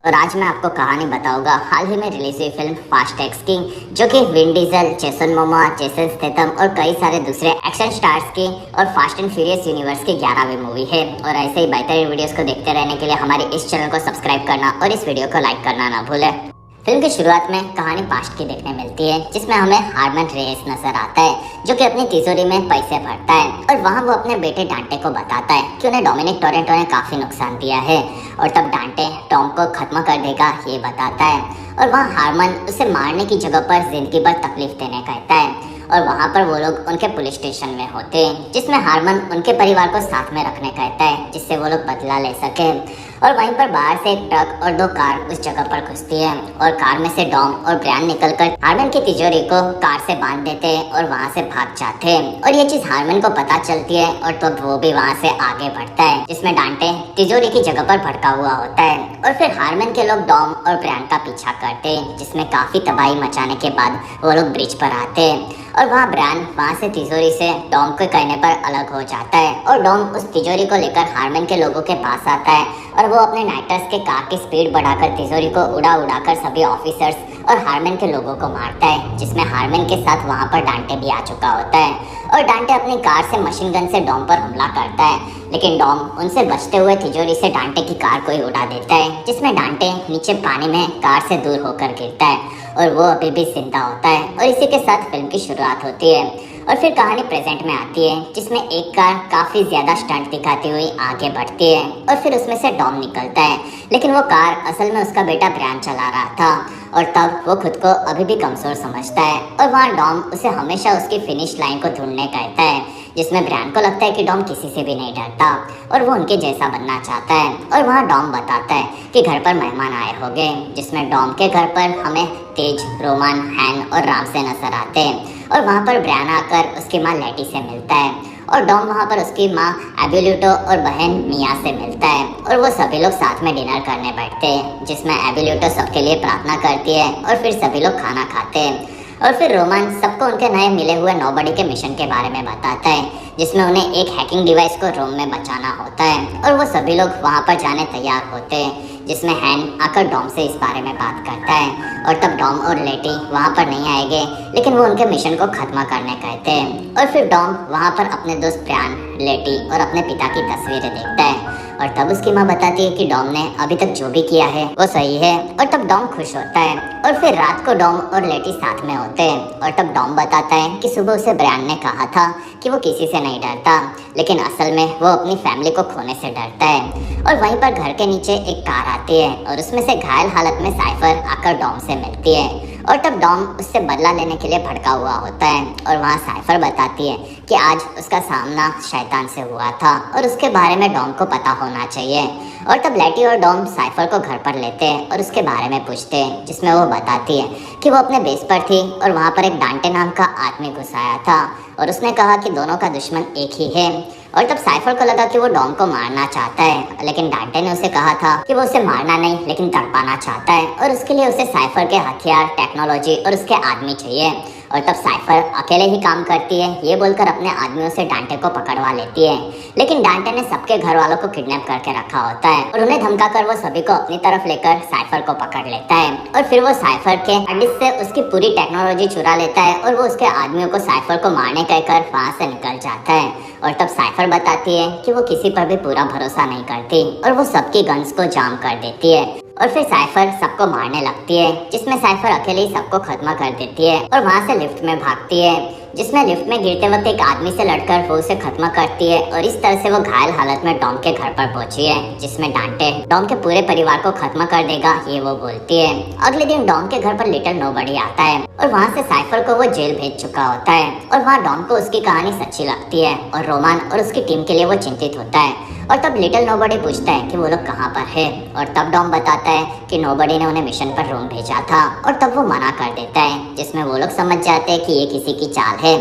और आज मैं आपको कहानी बताऊंगा हाल ही में रिलीज हुई फिल्म फास्ट एक्स की, जो कि Vin Diesel, Jason Momoa, Jason Statham और कई सारे दूसरे एक्शन स्टार्स की और फास्ट एंड फ्यूरियस यूनिवर्स की 11वीं मूवी है। और ऐसे ही बेहतरीन वीडियोस को देखते रहने के लिए हमारे इस चैनल को सब्सक्राइब करना और इस वीडियो को लाइक करना ना भूलें। फिल्म की शुरुआत में कहानी पास्ट की देखने मिलती है, जिसमें हमें हार्मन रेस नजर आता है, जो कि अपनी तिजोरी में पैसे भरता है और वहाँ वो अपने बेटे डांटे को बताता है कि उन्हें डोमिनिक टोरेंटो ने काफी नुकसान दिया है और तब डांटे टॉम को खत्म कर देगा ये बताता है। और वहाँ हार्मन उसे मारने की जगह पर जिंदगी भर तकलीफ देने कहता है और वहाँ पर वो लोग उनके पुलिस स्टेशन में होते हैं, जिसमें हार्मन उनके परिवार को साथ में रखने कहता है जिससे वो लोग बदला ले सके। और वहीं पर बाहर से एक ट्रक और दो कार उस जगह पर घुसती है और कार में से डॉम और ब्रायन निकलकर हार्मन की तिजोरी को कार से बांध देते हैं और वहाँ से भाग जाते हैं। और ये चीज हार्मन को पता चलती है और तो वो भी वहाँ से आगे बढ़ता है, जिसमें डांटे तिजोरी की जगह पर भड़का हुआ होता है। और फिर हार्मन के लोग डॉम और ब्रायन का पीछा करते हैं, जिसमें काफी तबाही मचाने के बाद वो लोग ब्रिज पर आते हैं और वहाँ ब्रायन वहाँ से तिजोरी से डॉम के कहने पर अलग हो जाता है और डॉम उस तिजोरी को लेकर हार्मन के लोगों के पास आता है और वो अपने नाइटर्स के कार की स्पीड बढ़ाकर तिजोरी को उड़ा उड़ाकर सभी ऑफिसर्स और हार्मन के लोगों को मारता है, जिसमें हार्मन के साथ वहाँ पर डांटे भी आ चुका होता है। और डांटे अपनी कार से मशीन गन से डॉम पर हमला करता है, लेकिन डॉम उनसे बचते हुए तिजोरी से डांटे की कार को ही उड़ा देता है, जिसमें डांटे नीचे पानी में कार से दूर होकर गिरता है और वो अभी भी जिंदा होता है। और इसी के साथ फिल्म की शुरुआत होती है और फिर कहानी प्रेजेंट में आती है, जिसमें एक कार काफी ज्यादा स्टंट दिखाती हुई आगे बढ़ती है और फिर उसमें से डॉम निकलता है, लेकिन वो कार असल में उसका बेटा ब्रायन चला रहा था और तब वो खुद को अभी भी कमजोर समझता है। और वहाँ डॉम उसे हमेशा उसकी फिनिश लाइन को ढूंढने कहता है, जिसमें ब्रायन को लगता है कि डॉम किसी से भी नहीं डरता और वो उनके जैसा बनना चाहता है। और वहाँ डॉम बताता है कि घर पर मेहमान आए होंगे, जिसमें डॉम के घर पर हमें तेज, रोमन, हैन और राम से नजर आते हैं। और वहाँ पर ब्रायन आकर उसकी माँ लेटी से मिलता है और डॉम वहाँ पर उसकी माँ एबिल्यूटो और बहन मिया से मिलता है और वो सभी लोग साथ में डिनर करने बैठते हैं, जिसमें एबिल्यूटो सबके लिए प्रार्थना करती है और फिर सभी लोग खाना खाते हैं। और फिर रोमन सबको उनके नए मिले हुए नोबडी के मिशन के बारे में बताता है, जिसमें उन्हें एक हैकिंग डिवाइस को रोम में बचाना होता है और वो सभी लोग वहाँ पर जाने तैयार होते हैं, जिसमें हैन आकर डॉम से इस बारे में बात करता है। और तब डॉम और लेटी वहाँ पर नहीं आएंगे, लेकिन वो उनके मिशन को खत्म करने कहते हैं। और फिर डॉम वहाँ पर अपने दोस्त ब्रायन, लेटी और अपने पिता की तस्वीरें देखता है और तब उसकी माँ बताती है कि डॉम ने अभी तक जो भी किया है वो सही है। और तब डॉम खुश होता है और फिर रात को डॉम और लेटी साथ में होते हैं और तब डॉम बताता है कि सुबह उसे ब्रायन ने कहा था कि वो किसी से नहीं डरता, लेकिन असल में वो अपनी फैमिली को खोने से डरता है। और वहीं पर घर के नीचे एक कार आती है और उसमें से घायल हालत में साइफर आकर डॉम से मिलती है और तब डॉम उससे बदला लेने के लिए भड़का हुआ होता है। और वहाँ साइफर बताती है कि आज उसका सामना शैतान से हुआ था और उसके बारे में डॉम को पता होना चाहिए। और तब लेटी और डॉम साइफर को घर पर लेते हैं और उसके बारे में पूछते हैं, जिसमें वो बताती है कि वो अपने बेस पर थी और वहाँ पर एक डांटे नाम का आदमी घुस आया था और उसने कहा कि दोनों का दुश्मन एक ही है। और तब साइफर को लगा कि वो डॉम को मारना चाहता है, लेकिन डांटे ने उसे कहा था कि वो उसे मारना नहीं लेकिन तड़पाना चाहता है और उसके लिए उसे साइफर के हथियार, टेक्नोलॉजी और उसके आदमी चाहिए। और तब साइफर अकेले ही काम करती है ये बोलकर अपने आदमियों से डांटे को पकड़वा लेती है, लेकिन डांटे ने सबके घर वालों को किडनैप करके रखा होता है और उन्हें धमकाकर वो सभी को अपनी तरफ लेकर साइफर को पकड़ लेता है। और फिर वो साइफर के डिस्क से उसकी पूरी टेक्नोलॉजी चुरा लेता है और वो उसके आदमियों को साइफर को मारने कहकर वहाँ से निकल जाता है। और तब साइफर बताती है कि वो किसी पर भी पूरा भरोसा नहीं करती और वो सबकी गन्स को जाम कर देती है। और फिर साइफर सबको मारने लगती है, जिसमें साइफर अकेले ही सबको खत्म कर देती है और वहाँ से लिफ्ट में भागती है, जिसमें लिफ्ट में गिरते वक्त एक आदमी से लड़कर वो उसे खत्म करती है और इस तरह से वो घायल हालत में डॉम के घर पर पहुंची है, जिसमें डांटे डॉम के पूरे परिवार को खत्म कर देगा ये वो बोलती है। अगले दिन डॉम के घर पर लिटिल नोबडी आता है और वहाँ से साइफर को वो जेल भेज चुका होता है और वहाँ डॉम को उसकी कहानी सच्ची लगती है और रोमन और उसकी टीम के लिए वो चिंतित होता है। और तब लिटिल नोबडी पूछता है कि वो लोग कहाँ पर है और तब डॉम बताता है कि नोबडी ने उन्हें मिशन पर रोम भेजा था और तब वो मना कर देता है, जिसमें वो लोग समझ जाते हैं कि ये किसी की चाल है।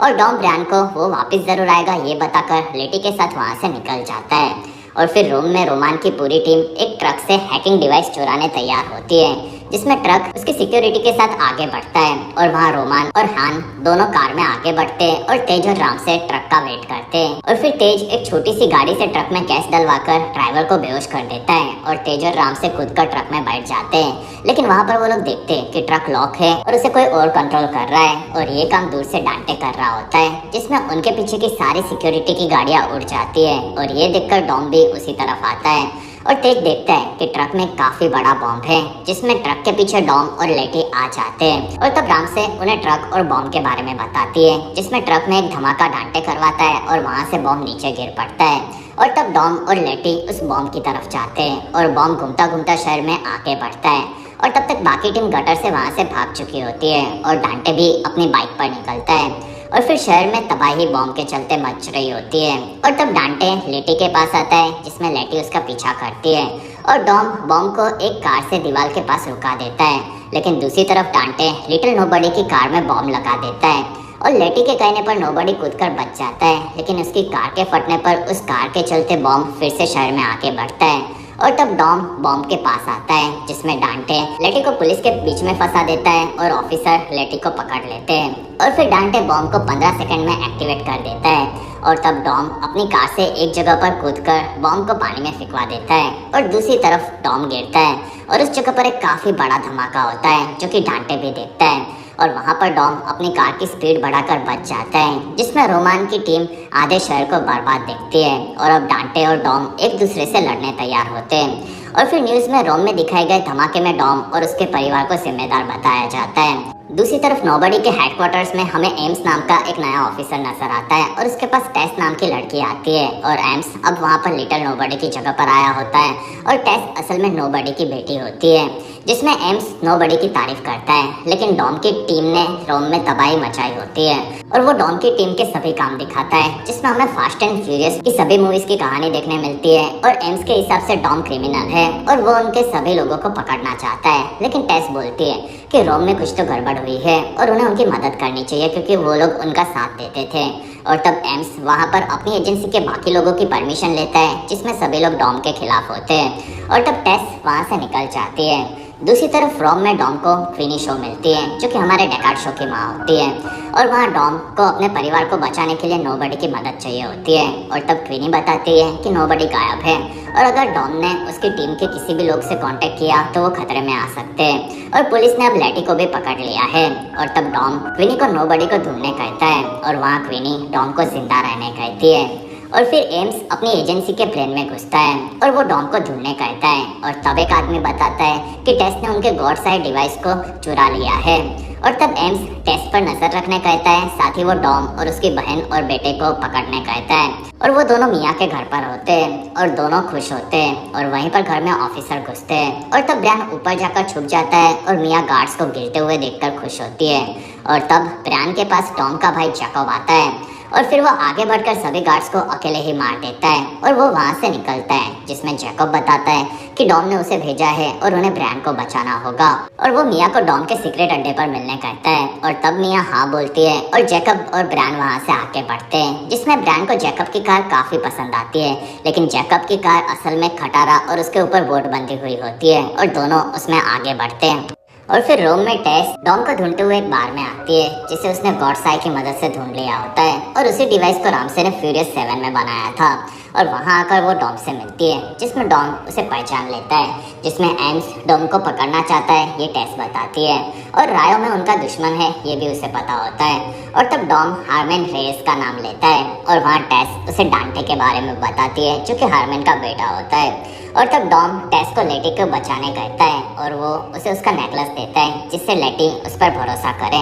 और डॉम ब्रायन को वो वापस जरूर आएगा ये बताकर लेटी के साथ वहाँ से निकल जाता है। और फिर रोम में रोमान की पूरी टीम एक ट्रक से हैकिंग डिवाइस चुराने तैयार होती है, जिसमें ट्रक उसकी सिक्योरिटी के साथ आगे बढ़ता है और वहाँ रोमान और हान दोनों कार में आगे बढ़ते हैं और तेज और राम से ट्रक का वेट करते हैं। और फिर तेज एक छोटी सी गाड़ी से ट्रक में गैस डलवाकर ड्राइवर को बेहोश कर देता है और तेज और राम से कूदकर ट्रक में बैठ जाते हैं। लेकिन वहाँ पर वो लोग देखते हैं कि ट्रक लॉक है और उसे कोई और कंट्रोल कर रहा है और ये काम दूर से डांटे कर रहा होता है, जिसमें उनके पीछे की सारी सिक्योरिटी की गाड़ियाँ उड़ जाती है और ये देखकर डॉम भी उसी तरफ आता है और तेज देखता है कि ट्रक में काफी बड़ा बॉम्ब है, जिसमें ट्रक के पीछे डॉम और लेटी आ जाते हैं। और तब राम से उन्हें ट्रक और बॉम्ब के बारे में बताती है, जिसमें ट्रक में एक धमाका डांटे करवाता है और वहां से बॉम्ब नीचे गिर पड़ता है। और तब डॉम और लेटी उस बॉम्ब की तरफ जाते हैं और बॉम्ब घूमता घूमता शहर में आगे बढ़ता है। और तब तक बाकी टीम गटर से वहां से भाग चुकी होती है और डांटे भी अपनी बाइक पर निकलता है और फिर शहर में तबाही बॉम्ब के चलते मच रही होती है। और तब डांटे लेटी के पास आता है, जिसमें लेटी उसका पीछा करती है और डॉम बॉम्ब को एक कार से दीवार के पास रुका देता है। लेकिन दूसरी तरफ डांटे लिटिल नोबडी की कार में बॉम्ब लगा देता है और लेटी के कहने पर नोबडी कूदकर बच जाता है, लेकिन उसकी कार के फटने पर उस कार के चलते बॉम्ब फिर से शहर में आगे बढ़ता है। और तब डॉम बॉम्ब के पास आता है, जिसमें डांटे लेटी को पुलिस के बीच में फंसा देता है और ऑफिसर लेटी को पकड़ लेते हैं। और फिर डांटे बॉम्ब को 15 सेकंड में एक्टिवेट कर देता है और तब डॉम अपनी कार से एक जगह पर कूदकर बॉम्ब को पानी में फिकवा देता है और दूसरी तरफ डॉम गिरता है और उस जगह पर एक काफी बड़ा धमाका होता है, जो कि डांटे भी देखता है। और वहाँ पर डॉम अपनी कार की स्पीड बढ़ाकर बच जाता है, जिसमें रोमान की टीम आधे शहर को बर्बाद देखती है और अब डांटे और डॉम एक दूसरे से लड़ने तैयार होते हैं। और फिर न्यूज़ में रोम में दिखाए गए धमाके में डॉम और उसके परिवार को जिम्मेदार बताया जाता है। दूसरी तरफ नोबडी के हेडक्वार्टर्स में हमें एम्स नाम का एक नया ऑफिसर नजर आता है और उसके पास टेस नाम की लड़की आती है और एम्स अब वहाँ पर लिटिल नोबडी की जगह पर आया होता है और टेस असल में नोबडी की बेटी होती है, जिसमें एम्स नोबडी की तारीफ करता है। लेकिन डॉम की टीम ने रोम में तबाही मचाई होती है और वो डॉम की टीम के सभी काम दिखाता है, जिसमें हमें फास्ट एंड फ्यूरियस की सभी मूवीज की कहानी देखने मिलती है। और एम्स के हिसाब से डॉम क्रिमिनल है और वो उनके सभी लोगों को पकड़ना चाहता है, लेकिन टेस बोलती है कि रोम में कुछ तो गड़बड़ हुई है और उन्हें उनकी मदद करनी चाहिए क्योंकि वो लोग उनका साथ देते थे। और तब एम्स वहाँ पर अपनी एजेंसी के बाकी लोगों की परमिशन लेता है, जिसमें सभी लोग डॉम के खिलाफ होते हैं और तब टेस वहाँ से निकल जाती है। दूसरी तरफ रोम में डॉम को क्वीनी शो मिलती है, जो कि हमारे डेकार्ड शो की माँ होती है और वहाँ डॉम को अपने परिवार को बचाने के लिए नोबडी की मदद चाहिए होती है। और तब क्वीनी बताती है कि नोबडी गायब है और अगर डॉम ने उसकी टीम के किसी भी लोग से कांटेक्ट किया तो वो खतरे में आ सकते हैं और पुलिस ने अब लेटी को भी पकड़ लिया है। और तब डॉम क्वीनी को नोबडी को ढूंढने कहता है और वहाँ क्वीनी डॉम को जिंदा रहने कहती है। और फिर एम्स अपनी एजेंसी के प्लेन में घुसता है और वो डॉम को ढूंढने कहता है और तब एक आदमी बताता है कि टेस ने उनके गॉड साइड डिवाइस को चुरा लिया है। और तब एम्स टेस पर नजर रखने कहता है, साथ ही वो डॉम और उसकी बहन और बेटे को पकड़ने कहता है और वो दोनों मियाँ के घर पर होते हैं और दोनों खुश होते हैं और वहीं पर घर में ऑफिसर घुसते हैं। और तब ब्रायन ऊपर जाकर छुप जाता है और मियाँ गार्ड्स को गिरते हुए देखकर खुश होती है। और तब ब्रायन के पास टॉम का भाई जैकब आता है और फिर वो आगे बढ़कर सभी गार्ड्स को अकेले ही मार देता है और वो वहाँ से निकलता है, जिसमें जैकब बताता है कि डॉम ने उसे भेजा है और उन्हें ब्रायन को बचाना होगा। और वो मिया को डॉम के सीक्रेट अड्डे पर मिलने कहता है और तब मिया हाँ बोलती है और जैकब और ब्रायन वहाँ से आगे बढ़ते हैं, जिसमें ब्रायन को जैकब की कार काफी पसंद आती है, लेकिन जैकब की कार असल में खटारा और उसके ऊपर बोर्ड बंधी हुई होती है और दोनों उसमें आगे बढ़ते हैं। और फिर रोम में टेस डॉम को ढूंढते हुए एक बार में आती है, जिसे उसने गॉड साई की मदद से ढूंढ लिया होता है और उसी डिवाइस को रामसे ने फ्यूरियस 7 में बनाया था। और वहाँ आकर वो डॉम से मिलती है, जिसमें डॉम उसे पहचान लेता है, जिसमें एम्स डॉम को पकड़ना चाहता है, ये टेस बताती है। और रायो में उनका दुश्मन है, ये भी उसे पता होता है। और तब डॉम हार्मन रेस का नाम लेता है और वहाँ टेस उसे डांटे के बारे में बताती है, जो कि हार्मन का बेटा होता है। और तब डॉम टेस को लेटी को बचाने कहता है और वो उसे उसका नेकलेस देता है, जिससे लेटी उस पर भरोसा करे।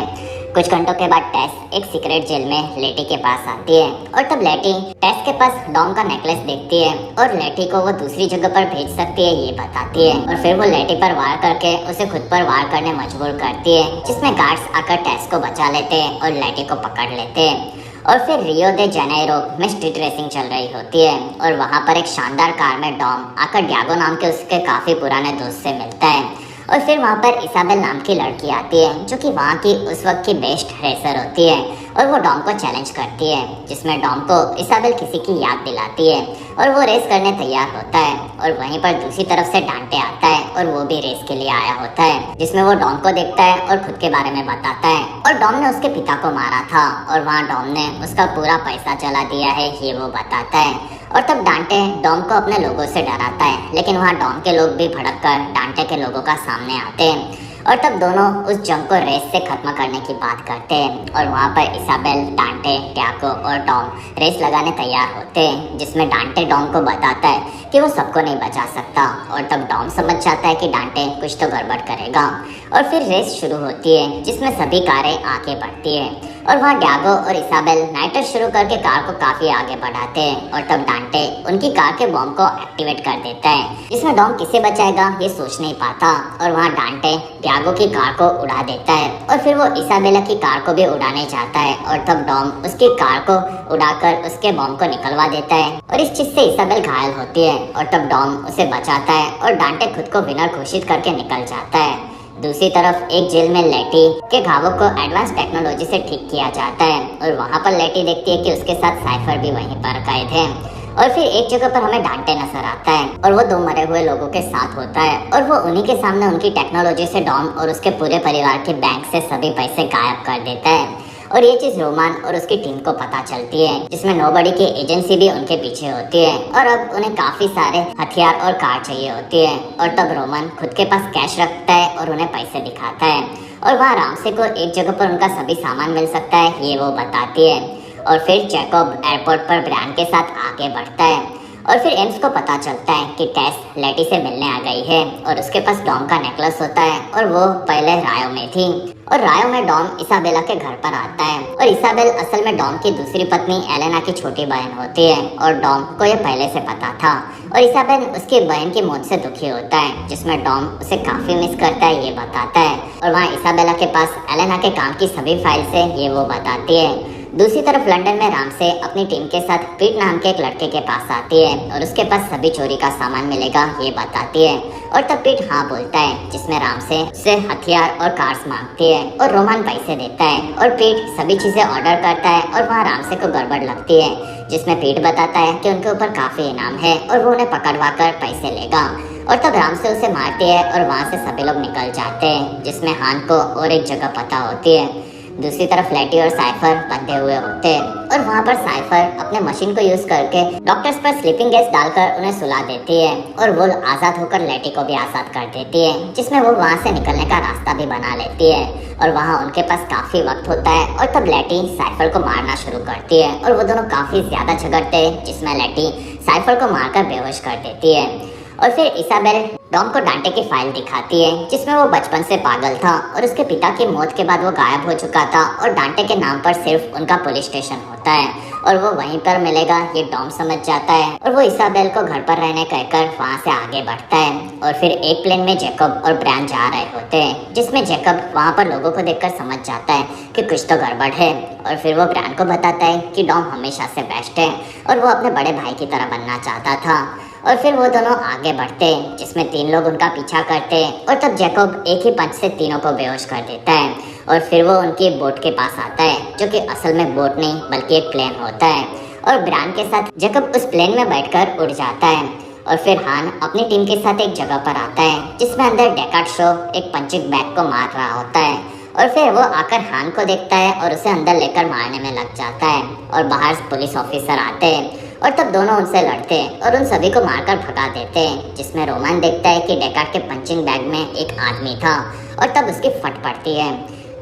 कुछ घंटों के बाद टेस एक सीक्रेट जेल में लेटी के पास आती है और तब लेटी टेस के पास डॉम का नेकलेस देखती है और लेटी को वो दूसरी जगह पर भेज सकती है, ये बताती है। और फिर वो लेटी पर वार करके उसे खुद पर वार करने मजबूर करती है, जिसमें गार्ड्स आकर टेस को बचा लेते हैं और लेटी को पकड़ लेते हैं। और फिर रियो दे जनेरो में स्ट्रीट रेसिंग चल रही होती है और वहाँ पर एक शानदार कार में डॉम आकर डियागो नाम के उसके काफ़ी पुराने दोस्त से मिलता है और फिर वहाँ पर इसाबेल नाम की लड़की आती है जो कि वहाँ की उस वक्त की बेस्ट रेसर होती है और वो डॉम को चैलेंज करती है, जिसमें डॉम को इसाबेल किसी की याद दिलाती है और वो रेस करने तैयार होता है। और वहीं पर दूसरी तरफ से डांटे आता है और वो भी रेस के लिए आया होता है, जिसमें वो डॉम को देखता है और खुद के बारे में बताता है और डॉम ने उसके पिता को मारा था और वहाँ डॉम ने उसका पूरा पैसा चला दिया है, ये वो बताता है। और तब डांटे डॉम को अपने लोगों से डराता है, लेकिन वहाँ डॉम के लोग भी भड़क कर डांटे के लोगों का सामने आते हैं और तब दोनों उस जंग को रेस से खत्म करने की बात करते हैं। और वहाँ पर इसाबेल, डांटे, ट्याको और टॉम रेस लगाने तैयार होते हैं, जिसमें डांटे डॉम को बताता है कि वो सबको नहीं बचा सकता और तब डॉम समझ जाता है कि डांटे कुछ तो गड़बड़ करेगा। और फिर रेस शुरू होती है जिसमें सभी कारें आगे बढ़ती है और वहाँ ड्यागो और इसाबेल नाइटर शुरू करके कार को काफी आगे बढ़ाते हैं और तब डांटे उनकी कार के बॉम्ब को एक्टिवेट कर देता है, जिसमें डॉम किसे बचाएगा ये सोच नहीं पाता और वहाँ डांटे ड्यागो की कार को उड़ा देता है और फिर वो इसाबेला की कार को भी उड़ाने जाता है और तब डॉम उसकी कार को उड़ाकर उसके बॉम्ब को निकलवा देता है और इस चीज से इसाबेल घायल होती है और तब डॉम उसे बचाता है और डांटे खुद को विनर घोषित करके निकल जाता है। दूसरी तरफ एक जेल में लेटी के घावों को एडवांस टेक्नोलॉजी से ठीक किया जाता है और वहाँ पर लेटी देखती है कि उसके साथ साइफर भी वहीं पर कैद है। और फिर एक जगह पर हमें डांटे नजर आता है और वो दो मरे हुए लोगों के साथ होता है और वो उन्हीं के सामने उनकी टेक्नोलॉजी से डॉम और उसके पूरे परिवार के बैंक से सभी पैसे गायब कर देता है। और ये चीज रोमान और उसकी टीम को पता चलती है, जिसमें नोबडी की एजेंसी भी उनके पीछे होती है और अब उन्हें काफी सारे हथियार और कार चाहिए होती है। और तब रोमान खुद के पास कैश रखता है और उन्हें पैसे दिखाता है और वहाँ रामसे को एक जगह पर उनका सभी सामान मिल सकता है, ये वो बताती है। और फिर जैकब एयरपोर्ट पर ब्रायन के साथ आगे बढ़ता है और फिर एम्स को पता चलता है कि कैस लेटी से मिलने आ गई है और उसके पास डॉम का नेकलेस होता है और वो पहले रायो में थी। और रायो में डॉम इसाबेला के घर पर आता है और इसाबेल असल में डॉम की दूसरी पत्नी एलेना की छोटी बहन होती है और डॉम को ये पहले से पता था और इसाबेल उसकी बहन की मौत से दुखी होता है, जिसमें डॉम उसे काफी मिस करता है, ये बताता है। और वहाँ इसाबेला के पास एलेना के काम की सभी फाइल से ये वो बताती है। दूसरी तरफ लंदन में रामसे अपनी टीम के साथ पीट नाम के एक लड़के के पास आती है और उसके पास सभी चोरी का सामान मिलेगा, ये बताती है। और तब पीट हाँ बोलता है, जिसमें रामसे उससे हथियार और कार्स मांगती है और रोमान पैसे देता है और पीट सभी चीजें ऑर्डर करता है और वहाँ रामसे को गड़बड़ लगती है, जिसमें पीट बताता है कि उनके ऊपर काफी इनाम है और वो उन्हें पकड़वा कर पैसे लेगा। और तब रामसे उसे मारती है और वहाँ से सभी लोग निकल जाते हैं, जिसमें हान को और एक जगह पता होती है। दूसरी तरफ लेटी और साइफर बंधे हुए होते हैं और वहाँ पर साइफर अपने मशीन को यूज करके डॉक्टर्स पर स्लीपिंग गैस डालकर उन्हें सुला देती है और वो आजाद होकर लेटी को भी आजाद कर देती है, जिसमें वो वहाँ से निकलने का रास्ता भी बना लेती है। और वहाँ उनके पास काफी वक्त होता है और तब लेटी साइफर को मारना शुरू करती है और वो दोनों काफी ज्यादा झगड़ते हैं, जिसमें लेटी साइफर को मारकर बेहोश कर देती है। और फिर इसाबेल डॉम को डांटे की फाइल दिखाती है, जिसमें वो बचपन से पागल था और उसके पिता की मौत के बाद वो गायब हो चुका था और डांटे के नाम पर सिर्फ उनका पुलिस स्टेशन होता है और वो वहीं पर मिलेगा, ये डॉम समझ जाता है और वो इसाबेल को घर पर रहने कहकर वहाँ से आगे बढ़ता है। और फिर एक प्लेन में जैकब और ब्रायन जा रहे होते हैं, जिसमें जैकब वहाँ पर लोगों को देखकर समझ जाता है कि कुछ तो गड़बड़ है और फिर वो ब्रायन को बताता है कि डॉम हमेशा से बेस्ट है और वो अपने बड़े भाई की तरह बनना चाहता था। और फिर वो दोनों आगे बढ़ते हैं, जिसमें तीन लोग उनका पीछा करते हैं और तब जैकब एक ही पंच से तीनों को बेहोश कर देता है। और फिर वो उनकी बोट के पास आता है, जो कि असल में बोट नहीं बल्कि एक प्लेन होता है और ब्रायन के साथ जैकब उस प्लेन में बैठकर उड़ जाता है। और फिर हान अपनी टीम के साथ एक जगह पर आता है, जिसमें अंदर डेकार्ड शो एक पंचिंग बैग को मार रहा होता है और फिर वो आकर हान को देखता है और उसे अंदर लेकर मारने में लग जाता है। और बाहर पुलिस ऑफिसर आते हैं और तब दोनों उनसे लड़ते हैं और उन सभी को मारकर भगा देते हैं, जिसमें रोमान देखता है कि डेकार्ड के पंचिंग बैग में एक आदमी था और तब उसकी फट पड़ती है।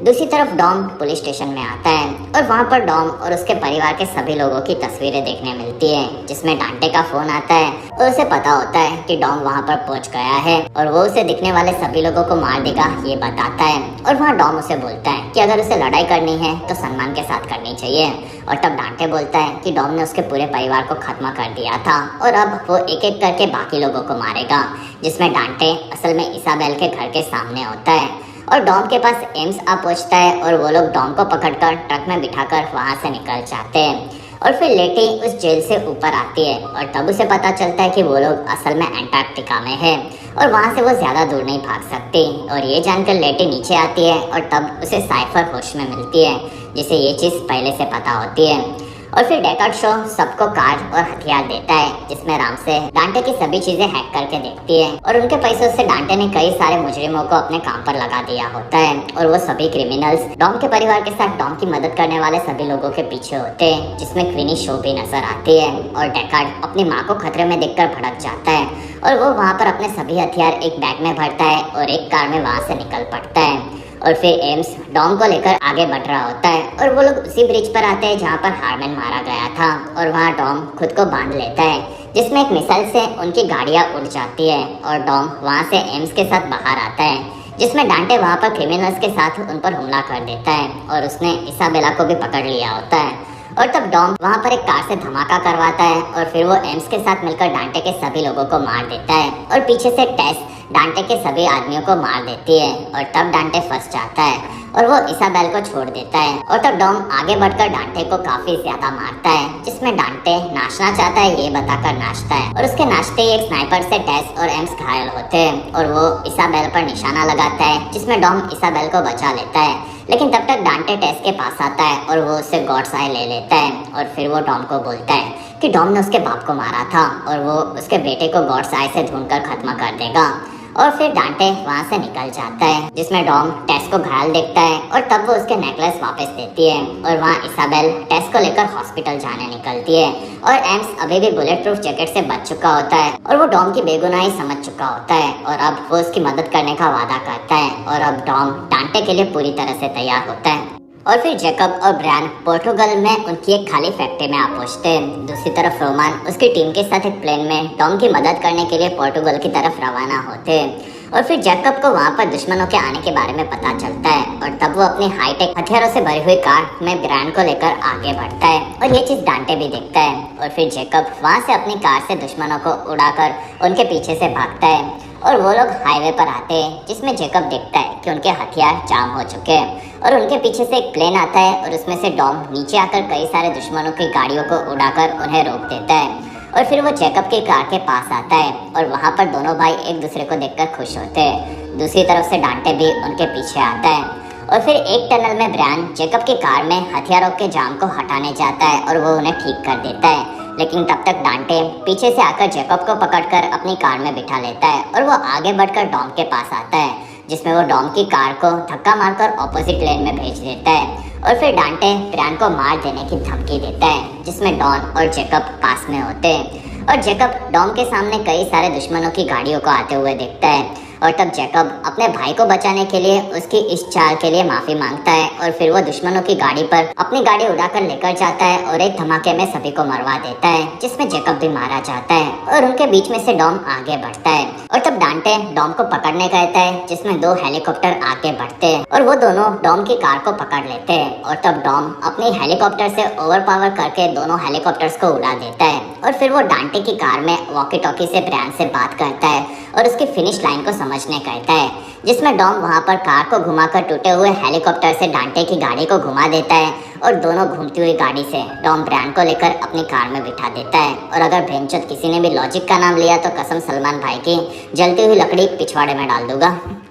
दूसरी तरफ डॉम पुलिस स्टेशन में आता है और वहाँ पर डॉम और उसके परिवार के सभी लोगों की तस्वीरें देखने मिलती है, जिसमें डांटे का फोन आता है और उसे पता होता है कि डॉम वहाँ पर पहुँच गया है और वो उसे दिखने वाले सभी लोगों को मार देगा, ये बताता है। और वहाँ डॉम उसे बोलता है कि अगर उसे लड़ाई करनी है तो सम्मान के साथ करनी चाहिए। और तब डांटे बोलता है कि डॉम ने उसके पूरे परिवार को खत्म कर दिया था और अब वो एक एक करके बाकी लोगों को मारेगा, जिसमें डांटे असल में इसाबेल के घर के सामने होता है और डॉम के पास एम्स आ पहुंचता है और वो लोग डॉम को पकड़कर ट्रक में बिठाकर वहां से निकल जाते हैं। और फिर लेटी उस जेल से ऊपर आती है और तब उसे पता चलता है कि वो लोग असल में एंटार्कटिका में है और वहाँ से वो ज्यादा दूर नहीं भाग सकती। और ये जानकर लेटी नीचे आती है और तब उसे साइफर होश में मिलती है, जिसे ये चीज़ पहले से पता होती है। और फिर डेकार्ड शो सबको कार और हथियार देता है, जिसमें राम से डांटे की सभी चीजें हैक करके देखती है। और उनके पैसों से डांटे ने कई सारे मुजरिमों को अपने काम पर लगा दिया होता है। और वो सभी क्रिमिनल्स डॉम के परिवार के साथ डॉम की मदद करने वाले सभी लोगों के पीछे होते हैं, जिसमें क्वीनी शो भी नजर आती है। और डेकार्ड अपनी माँ को खतरे में देखकर भड़क जाता है और वो वहाँ पर अपने सभी हथियार एक बैग में भरता है और एक कार में वहाँ से निकल पड़ता है। और फिर एम्स डॉम को लेकर आगे बढ़ रहा होता है और वो लोग उसी ब्रिज पर आते हैं जहाँ पर हार्मन मारा गया था। और वहाँ डॉम खुद को बांध लेता है, जिसमें एक मिसाइल से उनकी गाड़ियाँ उड़ जाती है। और डॉम वहाँ से एम्स के साथ बाहर आता है, जिसमें डांटे वहाँ पर क्रिमिनल्स के साथ उन पर हमला कर देता है और उसने इसाबेला को भी पकड़ लिया होता है। और तब डॉम वहाँ पर एक कार से धमाका करवाता है और फिर वो एम्स के साथ मिलकर डांटे के सभी लोगों को मार देता है। और पीछे से टेस डांटे के सभी आदमियों को मार देती है और तब डांटे फंस जाता है और वो इसाबेल को छोड़ देता है। और तब डॉम आगे बढ़कर डांटे को काफी ज्यादा मारता है, जिसमें डांटे नाचना चाहता है ये बताकर नाचता है। और उसके नाचते ही एक स्नाइपर से टेस और एम्स घायल होते हैं और वो इसाबेल पर निशाना लगाता है, जिसमें डॉम इसाबेल को बचा लेता है। लेकिन तब तक डांटे टेस के पास आता है और वो उससे गॉड्स आई ले लेता है। और फिर वो डॉम को बोलता है कि डॉम ने उसके बाप को मारा था और वो उसके बेटे को गॉड्स आई से ढूंढकर खत्म कर देगा। और फिर डांटे वहाँ से निकल जाता है, जिसमें डॉम टेस को घायल देखता है और तब वो उसके नेकलेस वापस देती है। और वहाँ इसाबेल टेस को लेकर हॉस्पिटल जाने निकलती है और एम्स अभी भी बुलेट प्रूफ जैकेट से बच चुका होता है और वो डॉम की बेगुनाही समझ चुका होता है और अब वो उसकी मदद करने का वादा करता है। और अब डॉम डांटे के लिए पूरी तरह से तैयार होता है। और फिर जैकब और ब्रायन पोर्टुगल में उनकी एक खाली फैक्ट्री में आ पहुंचते हैं। दूसरी तरफ रोमान उसकी टीम के साथ एक प्लेन में टॉम की मदद करने के लिए पोर्टुगल की तरफ रवाना होते हैं। और फिर जैकब को वहाँ पर दुश्मनों के आने के बारे में पता चलता है और तब वो अपनी हाईटेक हथियारों से भरी हुई कार में ब्रायन को लेकर आगे बढ़ता है और ये चीज़ डांटे भी देखता है। और फिर जैकब वहाँ से अपनी कार से दुश्मनों को उड़ाकर उनके पीछे से भागता है और वो लोग हाईवे पर आते हैं, जिसमें जैकब देखता है कि उनके हथियार जाम हो चुके हैं। और उनके पीछे से एक प्लेन आता है और उसमें से डॉम नीचे आकर कई सारे दुश्मनों की गाड़ियों को उड़ाकर उन्हें रोक देता है। और फिर वो जैकब की कार के पास आता है और वहाँ पर दोनों भाई एक दूसरे को देखकर खुश होते हैं। दूसरी तरफ से डांटे भी उनके पीछे आता है। और फिर एक टनल में ब्रायन जैकब की कार में हथियारों के जाम को हटाने जाता है और वो उन्हें ठीक कर देता है। लेकिन तब तक डांटे पीछे से आकर जैकब को पकड़कर अपनी कार में बिठा लेता है और वो आगे बढ़कर डॉम के पास आता है, जिसमें वो डॉम की कार को धक्का मारकर ऑपोजिट लेन में भेज देता है। और फिर डांटे ब्रायन को मार देने की धमकी देता है, जिसमें डॉन और जैकब पास में होते हैं। और जैकब डॉम के सामने कई सारे दुश्मनों की गाड़ियों को आते हुए देखता है। और तब जैकब अपने भाई को बचाने के लिए उसकी इस चाल के लिए माफी मांगता है और फिर वो दुश्मनों की गाड़ी पर अपनी गाड़ी उड़ाकर लेकर जाता है और एक धमाके में सभी को मरवा देता है, जिसमें जैकब भी मारा जाता है। और उनके बीच में से डॉम आगे बढ़ता है और तब डांटे डॉम को पकड़ने कहता है, जिसमें 2 हेलीकॉप्टर आगे बढ़ते हैं और वो दोनों डॉम की कार को पकड़ लेते हैं। और तब डॉम अपनी हेलीकॉप्टर से ओवरपावर करके दोनों हेलीकॉप्टर्स को उड़ा देता है। और फिर वो डांटे की कार में वॉकी टॉकी से ब्रायन से बात करता है और उसकी फिनिश लाइन को समझने कहता है, जिसमें डॉम वहाँ पर कार को घुमाकर टूटे हुए हेलीकॉप्टर से डांटे की गाड़ी को घुमा देता है और दोनों घूमती हुई गाड़ी से डॉम ब्रायन को लेकर अपनी कार में बिठा देता है। और अगर भेंचोद किसी ने भी लॉजिक का नाम लिया तो कसम सलमान भाई की जलती हुई लकड़ी पिछवाड़े में डाल दूंगा।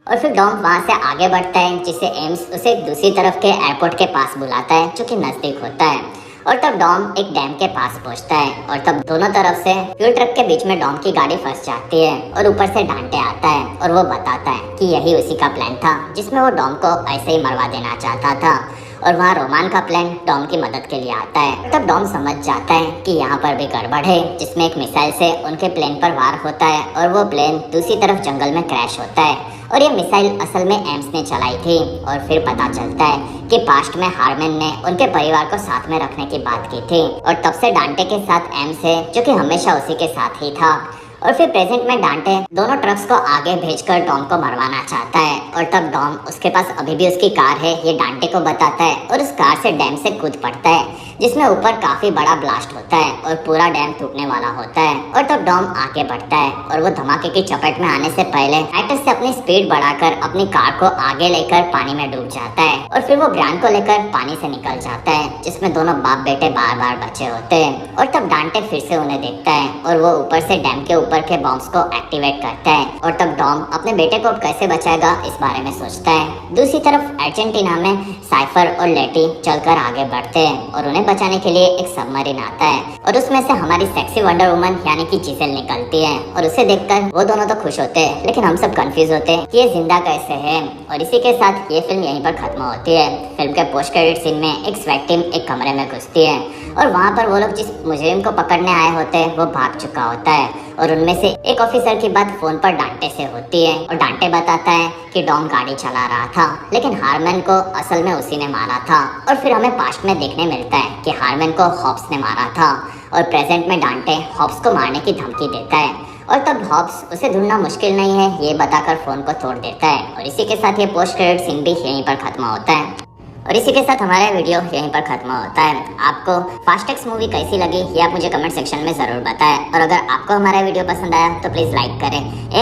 और फिर डॉम वहाँ से आगे बढ़ता है, जिससे एम्स उसे दूसरी तरफ के एयरपोर्ट के पास बुलाता है, जो कि नजदीक होता है। और तब डॉम एक डैम के पास पहुंचता है और तब दोनों तरफ से फ्यूल ट्रक के बीच में डॉम की गाड़ी फंस जाती है और ऊपर से डांटे आता है और वो बताता है कि यही उसी का प्लान था, जिसमें वो डॉम को ऐसे ही मरवा देना चाहता था। और वहाँ रोमान का प्लान डॉम की मदद के लिए आता है। तब डॉम समझ जाता है कि यहाँ पर भी गड़बड़ है, जिसमें एक मिसाइल से उनके प्लेन पर वार होता है और वो प्लेन दूसरी तरफ जंगल में क्रैश होता है। और ये मिसाइल असल में एम्स ने चलाई थी। और फिर पता चलता है कि पास्ट में हार्मन ने उनके परिवार को साथ में रखने की बात की थी और तब से डांटे के साथ एम्स है, जो कि हमेशा उसी के साथ ही था। और फिर प्रेजेंट में डांटे दोनों ट्रक्स को आगे भेजकर डॉम को मरवाना चाहता है। और तब डॉम उसके पास अभी भी उसकी कार है ये डांटे को बताता है और उस कार से डैम से कूद पड़ता है, जिसमें ऊपर काफी बड़ा ब्लास्ट होता है और पूरा डैम टूटने वाला होता है। और तब डॉम आगे बढ़ता है और वो धमाके की चपेट में आने से पहले एक्टर से अपनी स्पीड बढ़ाकर अपनी कार को आगे लेकर पानी में डूब जाता है। और फिर वो ब्रायन को लेकर पानी से निकल जाता है, जिसमें दोनों बाप बेटे बार बार बचे होते हैं। और तब डांटे फिर से उन्हें देखता है और वो ऊपर से डैम के ऊपर के बॉम्ब्स को एक्टिवेट करता है और तब डॉम अपने बेटे को कैसे बचाएगा इस बारे में सोचता है। दूसरी तरफ अर्जेंटीना में साइफर और लेटी चलकर आगे बढ़ते हैं और उन्हें बचाने के लिए एक सबमरीन आता है और उसमें से हमारी सेक्सी वंडर वुमन यानी कि जिसेल निकलती है और उसे देखकर वो दोनों तो खुश होते हैं, लेकिन हम सब कंफ्यूज होते हैं कि ये जिंदा कैसे है। और इसी के साथ ये फिल्म यहीं पर खत्म होती है। फिल्म के पोस्ट क्रेडिट सीन में एक स्वैट टीम एक कमरे में घुसती है और वहाँ पर वो लोग जिस मुजरिम को पकड़ने आए होते हैं वो भाग चुका होता है और उनमें से एक ऑफिसर की बात फोन पर डांटे से होती है और डांटे बताता है कि डॉम गाड़ी चला रहा था लेकिन हारमैन को असल में उसी ने मारा था। और फिर हमें पास्ट में देखने मिलता है कि हारमैन को हॉब्स ने मारा था और प्रेजेंट में डांटे हॉब्स को मारने की धमकी देता है और तब हॉब्स उसे ढूंढना मुश्किल नहीं है ये बताकर फोन को तोड़ देता है। और इसी के साथ ये पोस्ट क्रेडिट सीन भी यहीं पर खत्म होता है और इसी के साथ हमारा वीडियो यहीं पर खत्म होता है। आपको फास्ट एक्स मूवी कैसी लगी ये आप मुझे कमेंट सेक्शन में जरूर बताएं और अगर आपको हमारा वीडियो पसंद आया तो प्लीज लाइक करें।